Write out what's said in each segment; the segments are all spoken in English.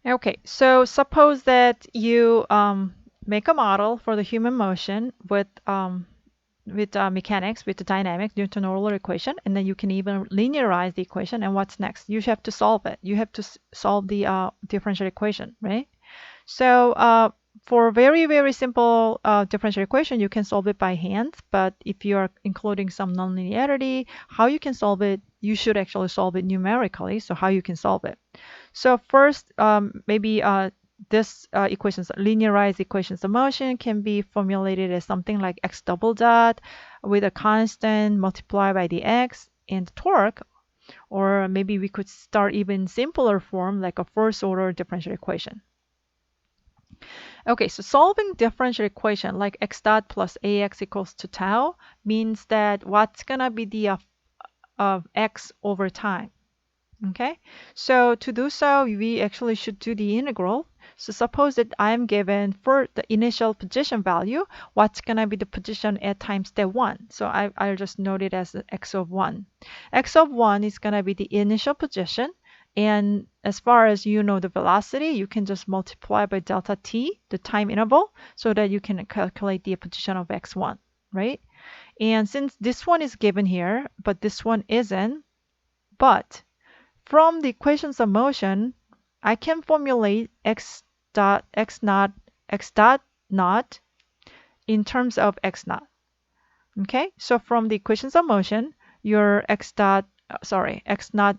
Okay, so suppose that you make a model for the human motion with mechanics, with the dynamics, Newton Euler equation, and then you can even linearize the equation. And what's next? You have to solve it. You have to solve the differential equation, right? So for very, very simple differential equation, you can solve it by hand. But if you are including some nonlinearity, how you can solve it, you should actually solve it numerically. So how you can solve it. So first, maybe this equations, linearized equations of motion can be formulated as something like x double dot with a constant multiplied by the x and torque, or maybe we could start even simpler form like a first order differential equation. Okay, so solving differential equation like x dot plus ax equals to tau means that what's gonna be the of x over time. Okay, so to do so, we actually should do the integral. So suppose that I'm given for the initial position value, what's gonna be the position at time step 1. So I'll just note it as x of 1. X of 1 is gonna be the initial position. And as far as you know the velocity, you can just multiply by delta t, the time interval, so that you can calculate the position of x1, right? And since this one is given here, but this one isn't, but from the equations of motion, I can formulate x dot naught in terms of x naught. Okay, so from the equations of motion, your x naught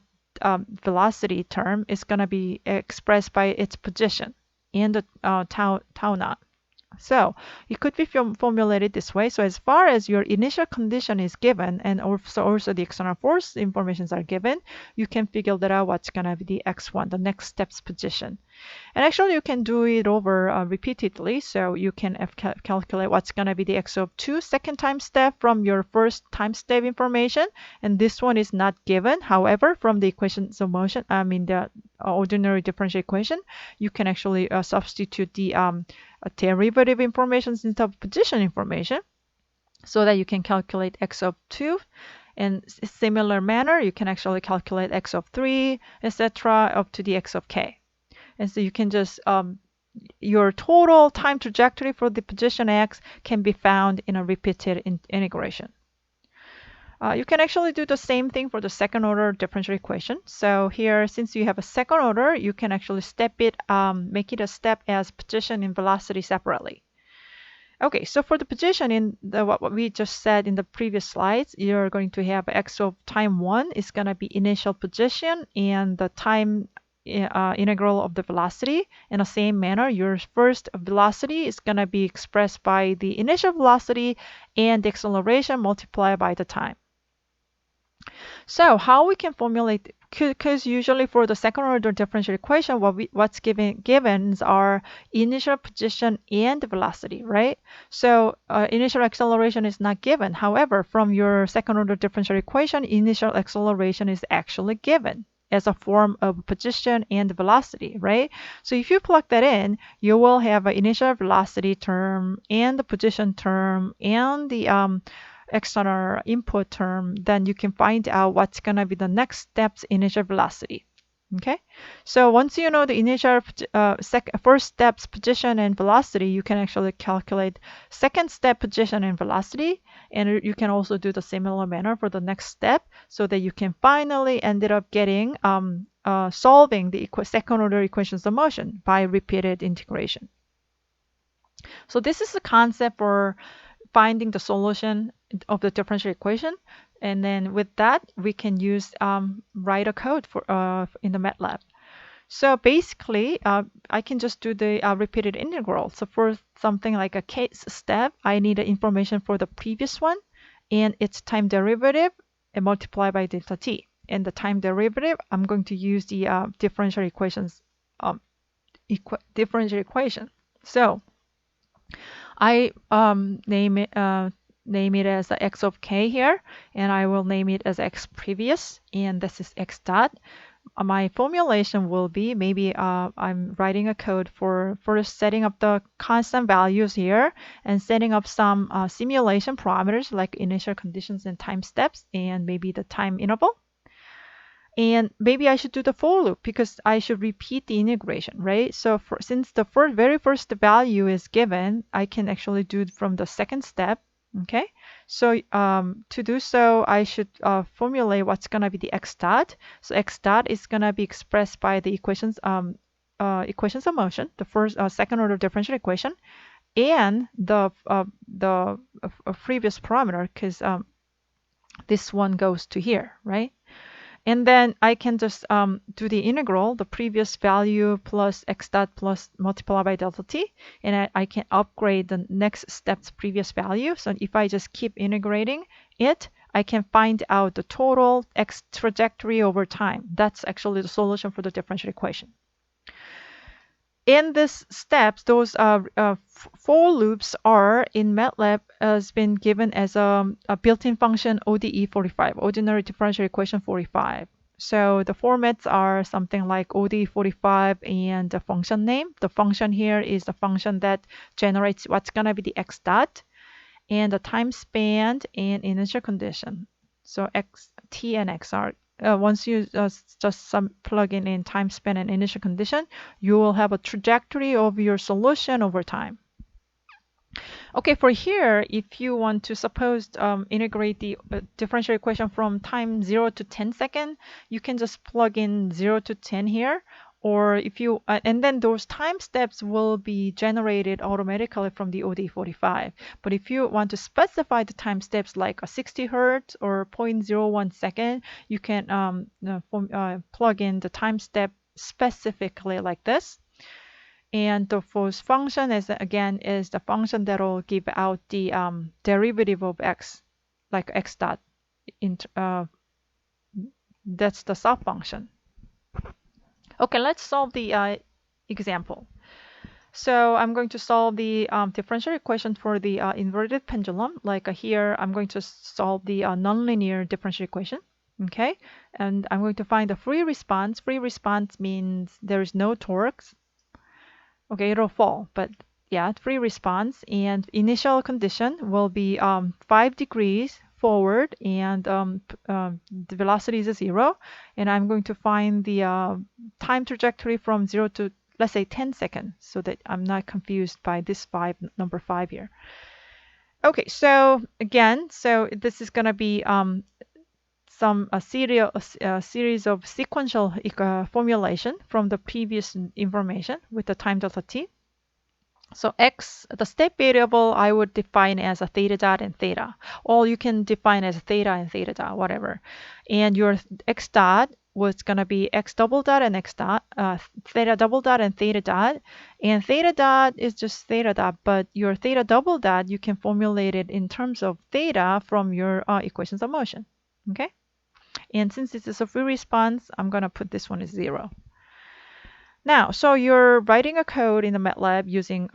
velocity term is going to be expressed by its position and the tau naught. So it could be formulated this way. So as far as your initial condition is given and also the external force informations are given, you can figure that out what's going to be the x1, the next step's position. And actually you can do it over repeatedly. So you can calculate what's going to be the x of 2 second time step from your first time step information. And this one is not given. However, from the equations of motion, the ordinary differential equation, you can actually substitute the derivative information instead of position information so that you can calculate x of 2. In similar manner, you can actually calculate x of 3, etc., up to the x of k. And so you can just, your total time trajectory for the position x can be found in a repeated integration. You can actually do the same thing for the second order differential equation. So here, since you have a second order, you can actually make it a step as position and velocity separately. Okay, so for the position in what we just said in the previous slides, you're going to have x of time 1 is going to be initial position and the time integral of the velocity. In the same manner, your first velocity is going to be expressed by the initial velocity and the acceleration multiplied by the time. So how we can formulate, because usually for the second order differential equation, what's given are initial position and velocity, right? So initial acceleration is not given. However, from your second order differential equation, initial acceleration is actually given as a form of position and velocity, right? So if you plug that in, you will have an initial velocity term and the position term and the external input term, then you can find out what's going to be the next step's initial velocity. Okay, so once you know the initial first step's position and velocity, you can actually calculate second step position and velocity, and you can also do the similar manner for the next step, so that you can finally ended up getting solving the second order equations of motion by repeated integration. So this is the concept for finding the solution of the differential equation, and then with that we can use write a code for in the Matlab. So basically, I can just do the repeated integral. So for something like a KAIST step, I need the information for the previous one and its time derivative and multiply by delta t. And the time derivative, I'm going to use the differential equations differential equation. So I name it as x of k here, and I will name it as x previous, and this is x dot. My formulation will be, maybe I'm writing a code for first setting up the constant values here and setting up some simulation parameters like initial conditions and time steps and maybe the time interval. And maybe I should do the for loop because I should repeat the integration, right? So since the very first value is given, I can actually do it from the second step. Okay, so to do so, I should formulate what's gonna be the x dot. So x dot is gonna be expressed by the equations of motion, the first second order differential equation, and the previous parameter, because this one goes to here, right? And then I can just do the integral, the previous value plus x dot plus multiplied by delta t, and I can upgrade the next step's previous value. So if I just keep integrating it, I can find out the total x trajectory over time. That's actually the solution for the differential equation. In this steps, those for loops are in Matlab has been given as a built-in function ODE 45, ordinary differential equation 45. So the formats are something like ODE 45 and the function name. The function here is the function that generates what's gonna be the x dot, and the time span and initial condition. So x, t, and x are once you just plug in time span and initial condition, you will have a trajectory of your solution over time. Okay, for here, if you want to suppose integrate the differential equation from time 0 to 10 seconds, you can just plug in 0 to 10 here. Or if you, and then those time steps will be generated automatically from the ODE 45. But if you want to specify the time steps like a 60 hertz or 0.01 second, you can plug in the time step specifically like this. And the force function is again is the function that will give out the derivative of x, like x dot. That's the sub function. Okay, let's solve the example. So I'm going to solve the differential equation for the inverted pendulum. Like here, I'm going to solve the nonlinear differential equation. Okay, and I'm going to find the free response. Free response means there is no torque. Okay, it'll fall, but yeah, free response. And initial condition will be 5 degrees forward, and the velocity is 0. And I'm going to find the time trajectory from 0 to, let's say, 10 seconds, so that I'm not confused by this number 5 here. Okay, so again, so this is going to be a series of sequential formulation from the previous information with the time delta t. So x, the step variable, I would define as a theta dot and theta. Or you can define as theta and theta dot, whatever. And your x dot was going to be x double dot and x dot, theta double dot and theta dot. And theta dot is just theta dot, but your theta double dot, you can formulate it in terms of theta from your equations of motion. Okay? And since this is a free response, I'm going to put this one as 0. Now, so you're writing a code in the Matlab using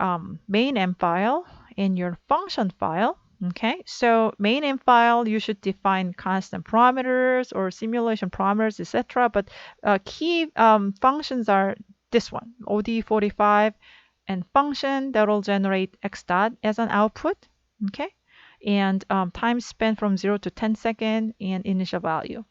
main M file and your function file. Okay, so main M file, you should define constant parameters or simulation parameters, etc. But key functions are this one, ODE 45, and function that will generate x dot as an output. Okay, and time spent from 0 to 10 seconds and initial value.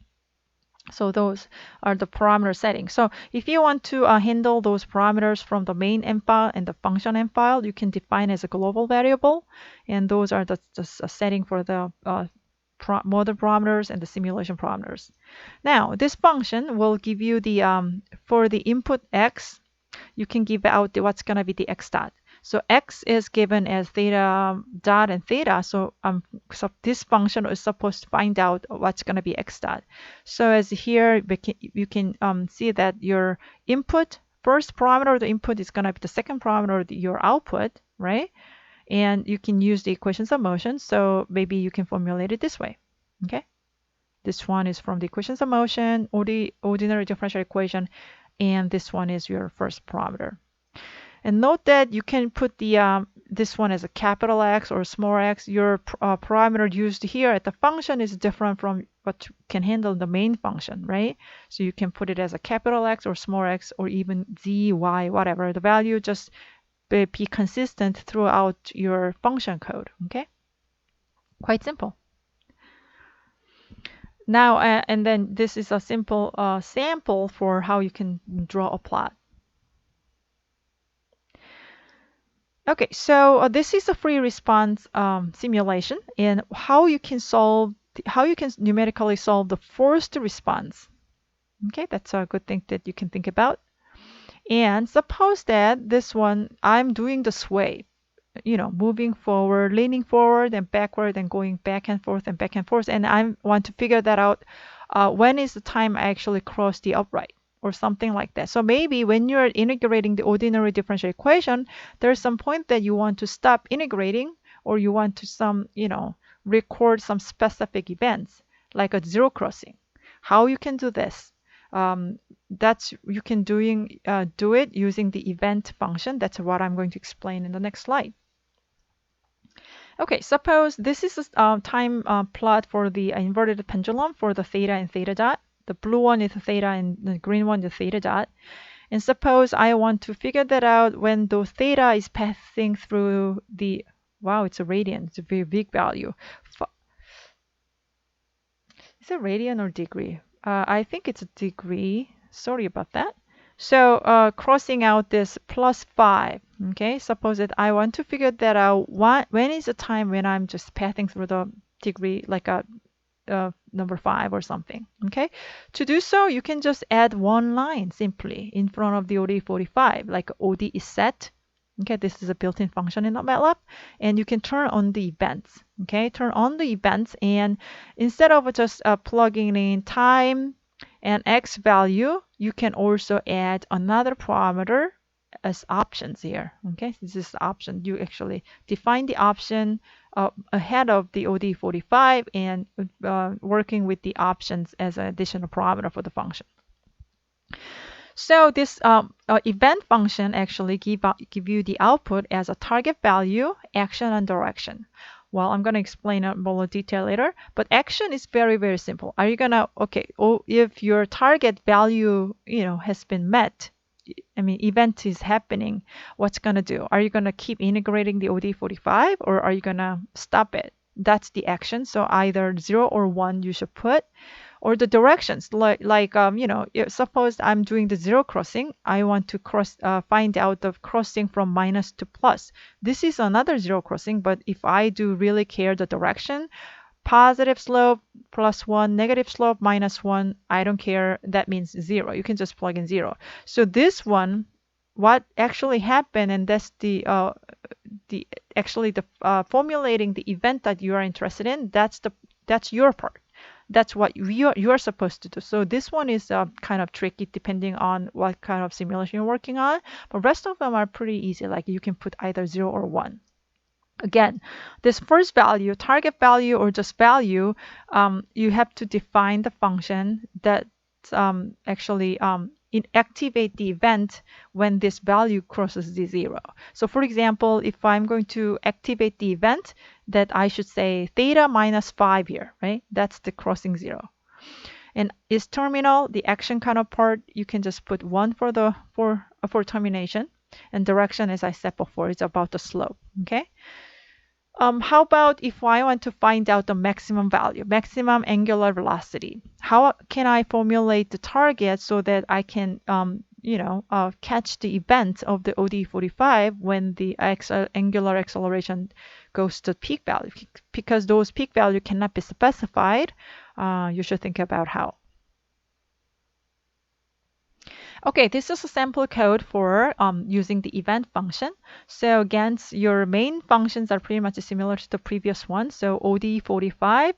So those are the parameter settings. So if you want to handle those parameters from the main M file and the function M file, you can define as a global variable. And those are the setting for the model parameters and the simulation parameters. Now, this function will give you the, for the input x, you can give out what's going to be the x dot. So x is given as theta dot and theta. So this function is supposed to find out what's going to be x dot. So as here, you can see that your input, first parameter of the input is going to be the second parameter of your output, right? And you can use the equations of motion. So maybe you can formulate it this way. Okay. This one is from the equations of motion, or the ordinary differential equation. And this one is your first parameter. And note that you can put the this one as a capital X or small x. Your parameter used here at the function is different from what can handle the main function, right? So you can put it as a capital X or small x or even z, y, whatever. The value just be consistent throughout your function code, okay? Quite simple. Now, and then this is a simple sample for how you can draw a plot. Okay, so this is a free response simulation, and how you can numerically solve the forced response. Okay, that's a good thing that you can think about. And suppose that this one, I'm doing the sway, moving forward, leaning forward and backward and going back and forth and back and forth. And I want to figure that out. When is the time I actually cross the upright or something like that. So maybe when you're integrating the ordinary differential equation, there's some point that you want to stop integrating, or you want to record some specific events like a zero crossing. How you can do this? That's you can do it using the event function. That's what I'm going to explain in the next slide. Okay, suppose this is a time plot for the inverted pendulum for the theta and theta dot. The blue one is theta and the green one is theta dot. And suppose I want to figure that out when the theta is passing through the, wow, it's a radian. It's a very big value. Is it radian or degree? I think it's a degree. Sorry about that. So crossing out this +5, okay? Suppose that I want to figure that out. When is the time when I'm just passing through the degree, like a number 5 or something, okay? To do so, you can just add one line simply in front of the ODE 45, like ODE is set. Okay, this is a built-in function in Matlab, and you can turn on the events. Okay, turn on the events, and instead of just plugging in time and x value, you can also add another parameter as options here. Okay, this is the option. You actually define the option ahead of the ODE 45 and working with the options as an additional parameter for the function. So this event function actually give you the output as a target value, action, and direction. Well, I'm going to explain in more detail later, but action is very, very simple. Are you going to, if your target value, has been met, event is happening, what's going to do? Are you going to keep integrating the ODE 45, or are you going to stop it? That's the action. So either 0 or 1 you should put. Or the directions, suppose I'm doing the zero crossing, I want to find out the crossing from minus to plus. This is another zero crossing, but if I do really care the direction, positive slope +1, negative slope -1, I don't care, that means 0. You can just plug in 0. So this one, what actually happened, and that's formulating the event that you are interested in, that's your part. That's what you're supposed to do. So this one is kind of tricky depending on what kind of simulation you're working on, but rest of them are pretty easy. Like you can put either 0 or 1. Again, this first value, target value or just value, you have to define the function that actually activate the event when this value crosses the 0. So for example, if I'm going to activate the event, that I should say theta -5 here, right? That's the crossing 0. And is terminal, the action counterpart, you can just put 1 for termination. And direction, as I said before, is about the slope, okay? How about if I want to find out the maximum value, maximum angular velocity? How can I formulate the target so that I can, catch the event of the ODE 45 when the angular acceleration goes to peak value? Because those peak value cannot be specified, you should think about how. Okay, this is a sample code for using the event function. So again, your main functions are pretty much similar to the previous one. So ODE 45,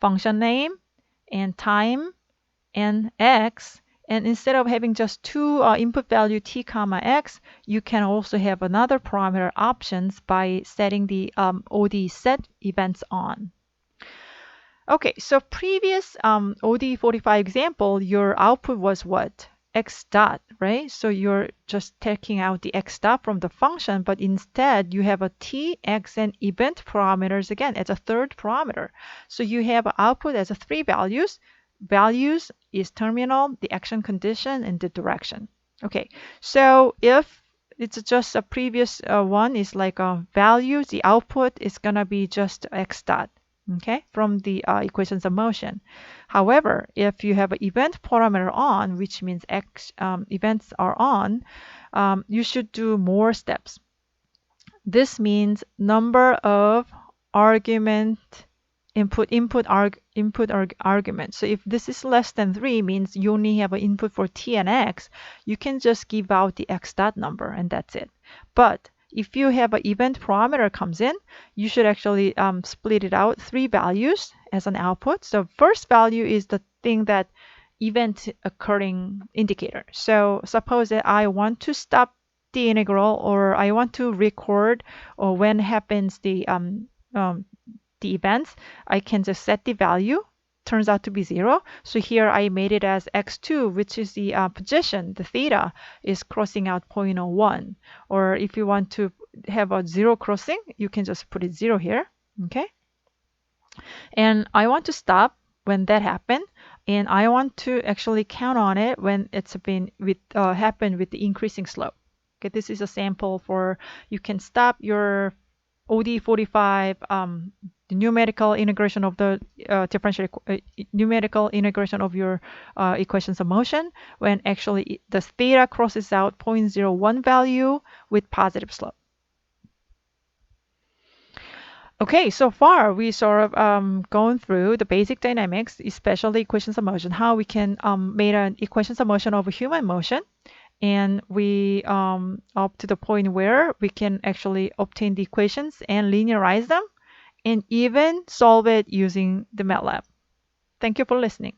function name, and time, and x. And instead of having just two input value t comma x, you can also have another parameter options by setting the ODE set events on. Okay, so previous ODE 45 example, your output was what? X dot, right? So you're just taking out the X dot from the function, but instead you have a T, X, and event parameters again as a third parameter. So you have output as a 3 values. Values is terminal, the action condition, and the direction. Okay, so if it's just a previous one is like a value, the output is gonna be just X dot. okay, from the equations of motion. However, if you have an event parameter on, which means events are on, you should do more steps. This means number of argument argument. So if this is less than 3, means you only have an input for t and x, you can just give out the x dot number and that's it. But if you have an event parameter comes in, you should actually split it out 3 values as an output. So first value is the thing that event occurring indicator. So suppose that I want to stop the integral, or I want to record or when happens the events, I can just set the value. Turns out to be 0. So here I made it as x2, which is the position. The theta is crossing out 0.01. Or if you want to have a 0 crossing, you can just put it 0 here. Okay. And I want to stop when that happened. And I want to actually count on it when it's been happened with the increasing slope. Okay, this is a sample for you can stop your ODE 45 the numerical integration of the numerical integration of your equations of motion when actually the theta crosses out 0.01 value with positive slope. Okay, so far we sort of gone through the basic dynamics, especially equations of motion, how we can make an equations of motion of a human motion. And we up to the point where we can actually obtain the equations and linearize them and even solve it using the Matlab. Thank you for listening.